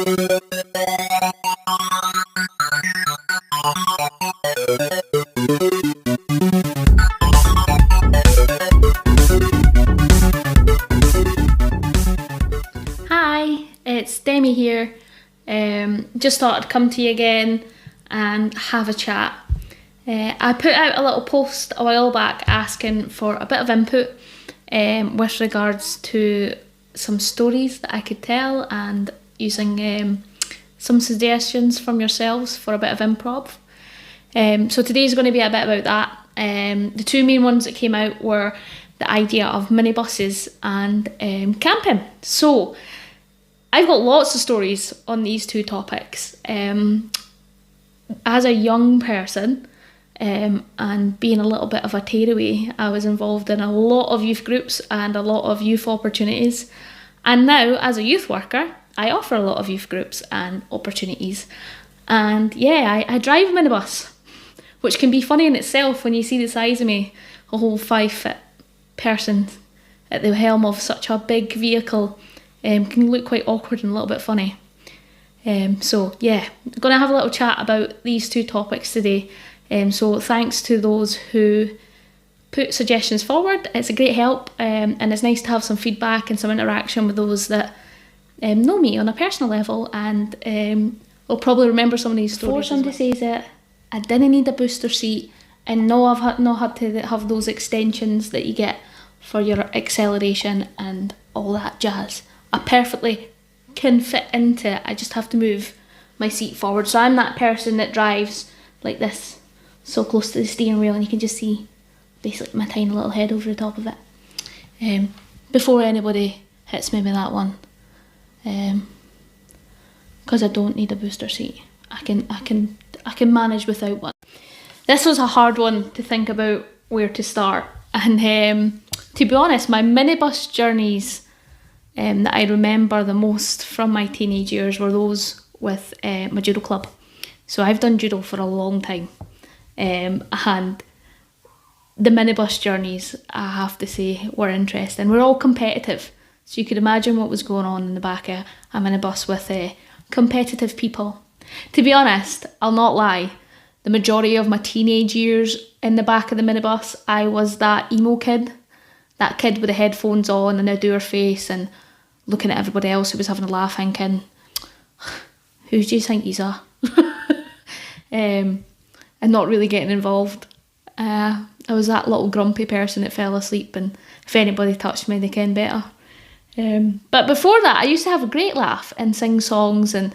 Hi, it's Demi here. Just thought I'd come to you again and have a chat. I put out a little post a while back asking for a bit of input with regards to some stories that I could tell and using some suggestions from yourselves for a bit of improv. So today's going to be a bit about that. The two main ones that came out were the idea of minibuses and camping. So I've got lots of stories on these two topics. As a young person and being a little bit of a tearaway, I was involved in a lot of youth groups and a lot of youth opportunities. And now, as a youth worker, I offer a lot of youth groups and opportunities. And yeah, I drive a minibus, which can be funny in itself when you see the size of me, a whole 5-foot person at the helm of such a big vehicle. Can look quite awkward and a little bit funny. So yeah, I'm going to have a little chat about these two topics today. So thanks to those who put suggestions forward. It's a great help, and it's nice to have some feedback and some interaction with those that know me on a personal level, and will probably remember some of these stories. Before somebody says it, I didn't need a booster seat, and no, I've not had to have those extensions that you get for your acceleration and all that jazz. I perfectly can fit into it. I just have to move my seat forward. So I'm that person that drives like this, so close to the steering wheel, and you can just see basically my tiny little head over the top of it. Before anybody hits me with that one, because I don't need a booster seat. I can manage without one. This was a hard one to think about where to start, and to be honest, my minibus journeys that I remember the most from my teenage years were those with my judo club. So I've done judo for a long time, and the minibus journeys, I have to say, were interesting. We're all competitive, so you could imagine what was going on in the back of a minibus with competitive people. To be honest, I'll not lie, the majority of my teenage years in the back of the minibus, I was that emo kid, that kid with the headphones on and a dour face and looking at everybody else who was having a laugh, thinking, who do you think he's are? And not really getting involved. I was that little grumpy person that fell asleep, and if anybody touched me, they ken better. But before that, I used to have a great laugh and sing songs, and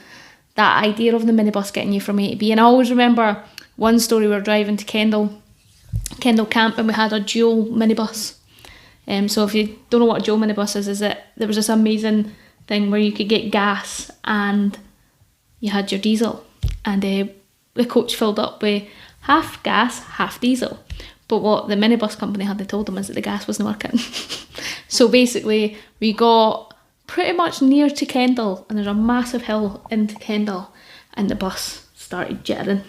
that idea of the minibus getting you from A to B. And I always remember one story, we were driving to Kendal Camp, and we had a dual minibus. So if you don't know what a dual minibus is it there was this amazing thing where you could get gas and you had your diesel, and the coach filled up with half gas, half diesel. But what the minibus company had told them is that the gas wasn't working. So basically we got pretty much near to Kendal, and there's a massive hill into Kendal, and the bus started jittering.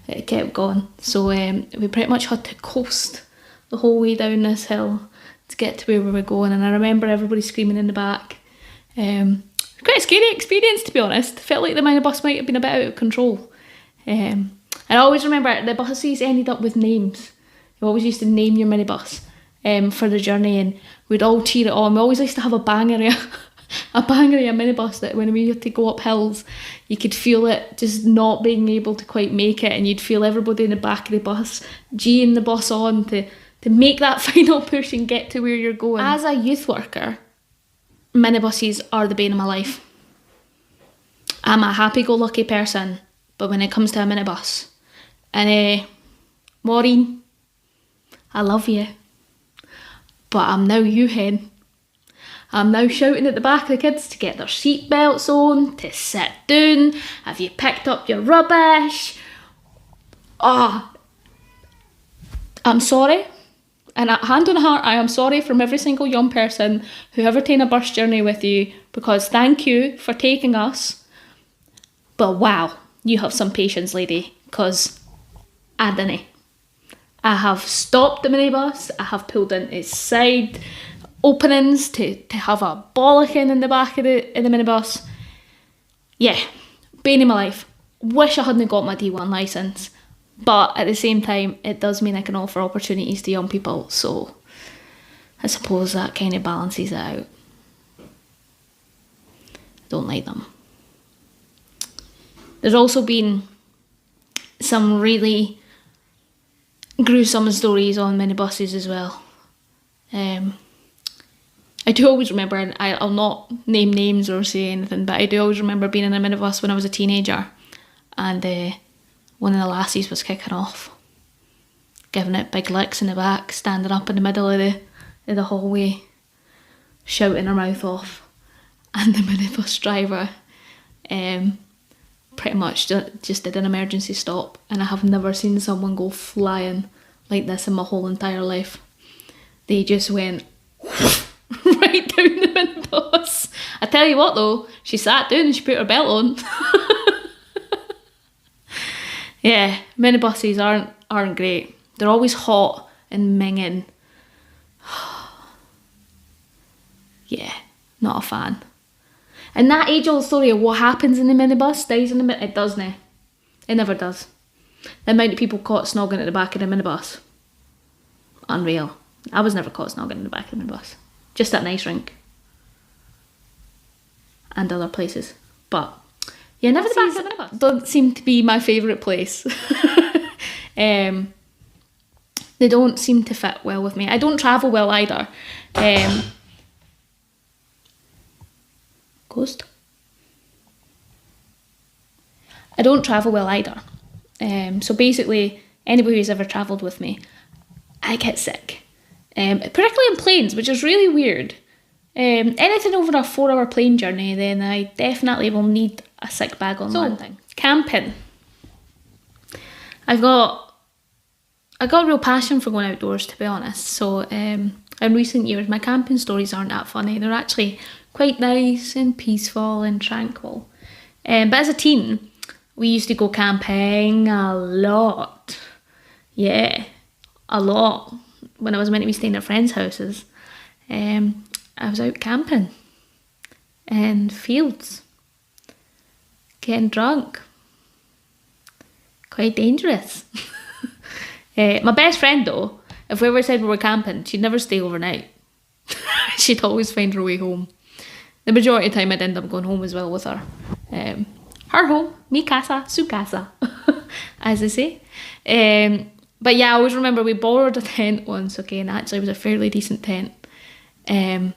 It kept going. So we pretty much had to coast the whole way down this hill to get to where we were going, and I remember everybody screaming in the back. Quite a scary experience, to be honest. Felt like the minibus might have been a bit out of control. And I always remember the buses ended up with names. You always used to name your minibus for the journey, and we'd all cheer it on. We always used to have a banger of a minibus that when we had to go up hills, you could feel it just not being able to quite make it, and you'd feel everybody in the back of the bus geeing the bus on to make that final push and get to where you're going. As a youth worker, minibuses are the bane of my life. I'm a happy-go-lucky person, but when it comes to a minibus, and Maureen, I love you, but I'm now you hen. I'm now shouting at the back of the kids to get their seatbelts on, to sit down. Have you picked up your rubbish? I'm sorry. And hand on heart, I am sorry from every single young person who ever taken a bus journey with you, because thank you for taking us. But wow, you have some patience, lady, because I didn't. I have stopped the minibus, I have pulled into side openings to have a bollocking in the back of the minibus. yeah, bane of my life. Wish I hadn't got my D1 licence, but at the same time, it does mean I can offer opportunities to young people, so I suppose that kind of balances it out. Don't like them. There's also been some really gruesome stories on minibuses as well. I do always remember, and I'll not name names or say anything, but I do always remember being in a minibus when I was a teenager, and one of the lassies was kicking off, giving it big licks in the back, standing up in the middle of the hallway, shouting her mouth off, and the minibus driver pretty much just did an emergency stop, and I have never seen someone go flying like this in my whole entire life. They just went right down the minibus. I tell you what though, she sat down and she put her belt on. Yeah, minibuses aren't great. They're always hot and minging. Yeah, not a fan. And that age-old story of what happens in the minibus stays in the minibus, it doesn't. It never does. The amount of people caught snogging at the back of the minibus. Unreal. I was never caught snogging in the back of the minibus. Just at Nice Rink. And other places. But, yeah, never the back of the minibus. Don't seem to be my favourite place. They don't seem to fit well with me. I don't travel well either. Ghost? I don't travel well either. So basically, anybody who's ever travelled with me, I get sick. Particularly in planes, which is really weird. Anything over a 4-hour plane journey, then I definitely will need a sick bag on landing. Camping. I got a real passion for going outdoors, to be honest. So in recent years, my camping stories aren't that funny. They're actually quite nice and peaceful and tranquil. But as a teen, we used to go camping a lot. Yeah, a lot. When I was meant to be staying at friends' houses, I was out camping in fields, getting drunk. Quite dangerous. My best friend though, if we ever said we were camping, she'd never stay overnight. She'd always find her way home. The majority of the time I'd end up going home as well with her. Her home, mi casa, su casa, as they say. But yeah, I always remember we borrowed a tent once, okay, and actually it was a fairly decent tent. And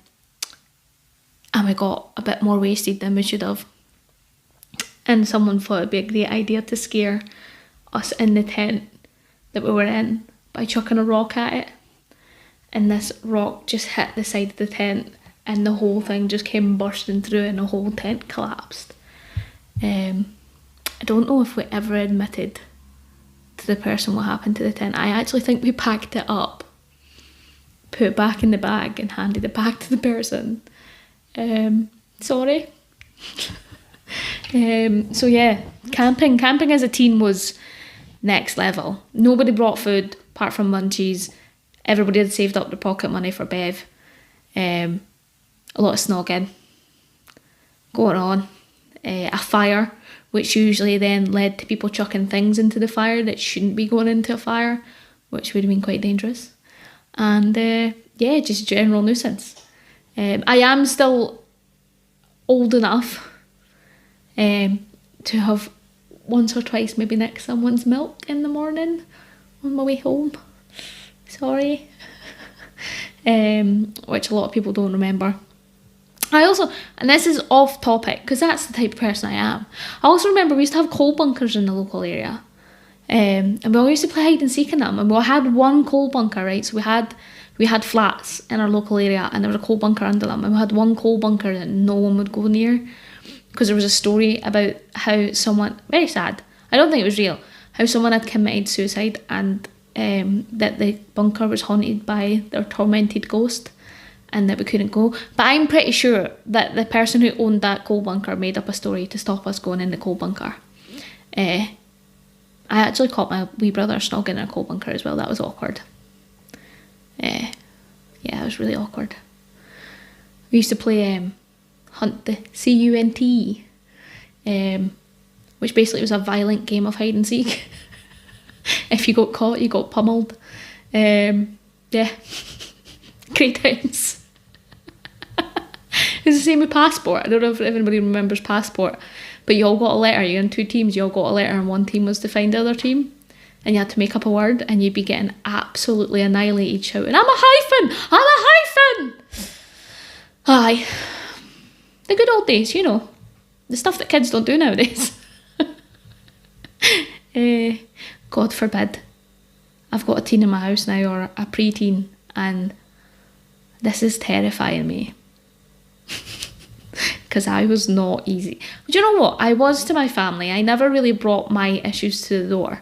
we got a bit more wasted than we should have. And someone thought it'd be a great idea to scare us in the tent that we were in by chucking a rock at it. And this rock just hit the side of the tent and the whole thing just came bursting through and the whole tent collapsed. I don't know if we ever admitted to the person what happened to the tent. I actually think we packed it up, put it back in the bag and handed it back to the person. Sorry. So yeah, camping as a teen was next level. Nobody brought food apart from munchies. Everybody had saved up their pocket money for Bev. A lot of snogging going on. A fire, which usually then led to people chucking things into the fire that shouldn't be going into a fire, which would have been quite dangerous. And yeah, just general nuisance. I am still old enough to have once or twice maybe nicked someone's milk in the morning on my way home. Sorry. Which a lot of people don't remember. I also, and this is off topic because that's the type of person I am, I also remember we used to have coal bunkers in the local area, and we all used to play hide and seek in them, and we had one coal bunker, right? So we had flats in our local area and there was a coal bunker under them, and we had one coal bunker that no one would go near because there was a story about how someone, very sad, I don't think it was real, how someone had committed suicide and that the bunker was haunted by their tormented ghost and that we couldn't go. But I'm pretty sure that the person who owned that coal bunker made up a story to stop us going in the coal bunker. I actually caught my wee brother snogging in a coal bunker as well. That was awkward. Yeah, it was really awkward. We used to play Hunt the CUNT which basically was a violent game of hide and seek. If you got caught, you got pummeled. Yeah, great times. It's the same with Passport. I don't know if anybody remembers Passport, but you all got a letter. You're in 2 teams, you all got a letter, and one team was to find the other team. And you had to make up a word, and you'd be getting absolutely annihilated shouting, I'm a hyphen! I'm a hyphen! Aye. The good old days, you know. The stuff that kids don't do nowadays. God forbid. I've got a teen in my house now, or a pre-teen, and this is terrifying me. Because I was not easy. But you know what? I was to my family. I never really brought my issues to the door.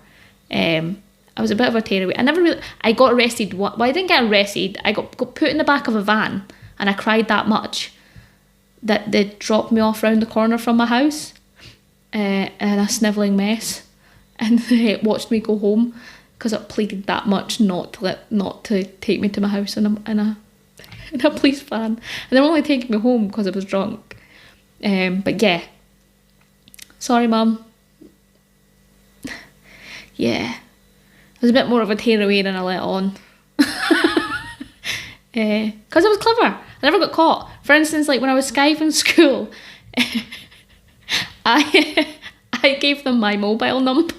I was a bit of a tearaway. I got arrested. Well, I didn't get arrested. I got put in the back of a van, and I cried that much that they dropped me off round the corner from my house in a snivelling mess, and they watched me go home because I pleaded that much not to take me to my house in a police van, and they were only taking me home because I was drunk. But yeah, sorry mum. Yeah, I was a bit more of a tearaway than I let on. Because I was clever. I never got caught. For instance, like when I was Skype school, I gave them my mobile number.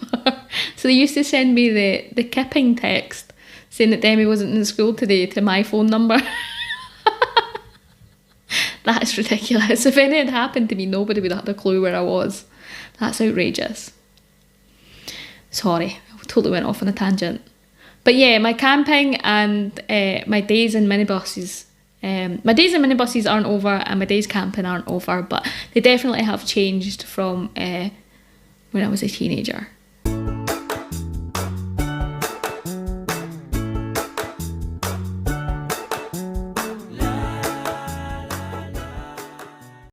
So they used to send me the kipping text saying that Demi wasn't in school today to my phone number. That's ridiculous. If anything had happened to me, nobody would have had a clue where I was. That's outrageous. Sorry, I totally went off on a tangent. But yeah, my camping and my days in minibuses. My days in minibuses aren't over, and my days camping aren't over, but they definitely have changed from when I was a teenager.